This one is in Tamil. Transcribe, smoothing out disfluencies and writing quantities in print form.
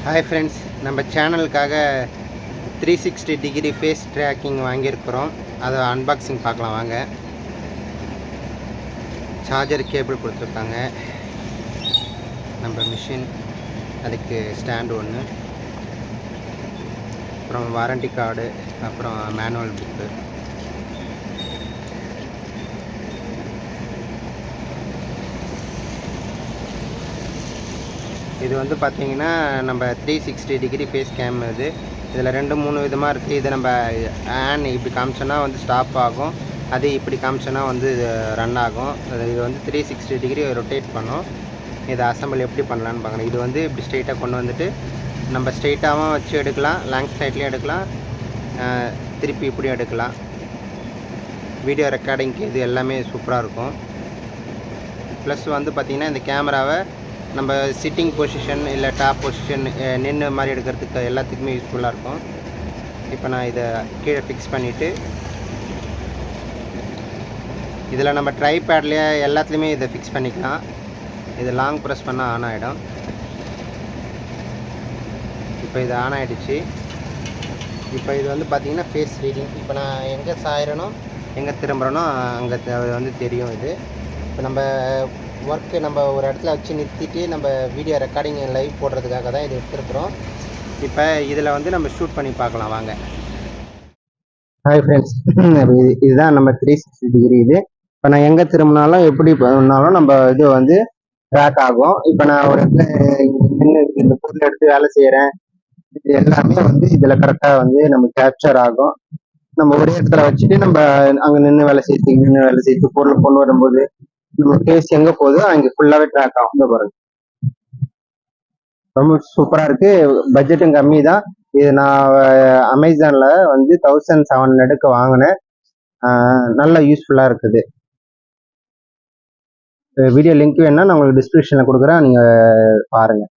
ஹாய் ஃப்ரெண்ட்ஸ், நம்ம சேனலுக்காக 360 டிகிரி ஃபேஸ் ட்ராக்கிங் வாங்கியிருக்கிறோம். அதை அன்பாக்சிங் பார்க்கலாம் வாங்க. சார்ஜர் கேபிள் கொடுத்துருக்காங்க, நம்ம மிஷின், அதுக்கு ஸ்டாண்டு ஒன்று, அப்புறம் வாரண்டி கார்டு, அப்புறம் மேனுவல் புக்கு. இது வந்து பார்த்திங்கன்னா நம்ம 360 டிகிரி ஃபேஸ் கேம். இதில் 2-3 விதமாக இருக்குது. இதை நம்ம இப்படி காமிச்சோன்னா வந்து ஸ்டாப் ஆகும், அது இப்படி காமிச்சோன்னா வந்து ரன் ஆகும். இது வந்து 360 டிகிரி ரொட்டேட் பண்ணும். இதை அசம்பிள் எப்படி பண்ணலான்னு பார்க்கணும். இது வந்து இப்படி ஸ்ட்ரெயிட்டாக கொண்டு வந்துட்டு நம்ம ஸ்ட்ரெயிட்டாகவும் வச்சு எடுக்கலாம், லாங் சைட்லேயும் எடுக்கலாம், திருப்பி இப்படியும் எடுக்கலாம். வீடியோ ரெக்கார்டிங்க்கு இது எல்லாமே சூப்பராக இருக்கும். ப்ளஸ் வந்து பார்த்திங்கன்னா இந்த கேமராவை நம்ம சிட்டிங் பொசிஷன் இல்லை டாப் பொசிஷன் நின்று மாதிரி எடுக்கிறதுக்கு எல்லாத்துக்குமே யூஸ்ஃபுல்லாக இருக்கும். இப்போ நான் இதை கீழே ஃபிக்ஸ் பண்ணிவிட்டு இதில் நம்ம ட்ரைபேட்லேயே எல்லாத்துலேயுமே இதை ஃபிக்ஸ் பண்ணிக்கலாம். இது லாங் ப்ரெஸ் பண்ணால் ஆன் ஆகிடும். இப்போ இது ஆன் ஆகிடுச்சு. இப்போ இது வந்து பார்த்திங்கன்னா ஃபேஸ் ரீடிங். இப்போ நான் எங்கே சாயிறனோ எங்கே திரும்புகிறனோ அங்கே வந்து தெரியும். இது இப்போ நம்ம ஒர்க்கு நம்ம ஒரு இடத்துல வச்சு நிறுத்திட்டு நம்ம வீடியோ ரெக்கார்டிங் லைவ் போடுறதுக்காக தான் இது எடுத்துருக்குறோம். இப்போ இதில் வந்து நம்ம ஷூட் பண்ணி பார்க்கலாம் வாங்க. ஹாய் ஃப்ரெண்ட்ஸ், இதுதான் நம்ம 360 டிகிரி. இது இப்போ நான் எங்கே திரும்பினாலும் எப்படி பண்ணாலும் நம்ம இது வந்து ட்ராக் ஆகும். இப்போ நான் ஒரு இந்த பொருள் எடுத்து வேலை செய்கிறேன், இது எல்லாமே வந்து இதில் கரெக்டாக வந்து நம்ம கேப்சர் ஆகும். நம்ம ஒரே இடத்துல வச்சுட்டு நம்ம அங்கே நின்று வேலை செய்து பொருள் கொண்டு வரும்போது நம்ம ஃபேஸ் எங்கே போகுதோ அங்கே ஃபுல்லாகவே ட்ராக் ஆகும். இந்த பாருங்க, ரொம்ப சூப்பராக இருக்கு. பட்ஜெட்டும் கம்மி தான். இது நான் அமேசானில் வந்து 1700 வாங்கினேன். நல்ல யூஸ்ஃபுல்லாக இருக்குது. வீடியோ லிங்க் வேணுன்னா நான் உங்களுக்கு டிஸ்கிரிப்ஷனில் கொடுக்குறேன், நீங்கள் பாருங்கள்.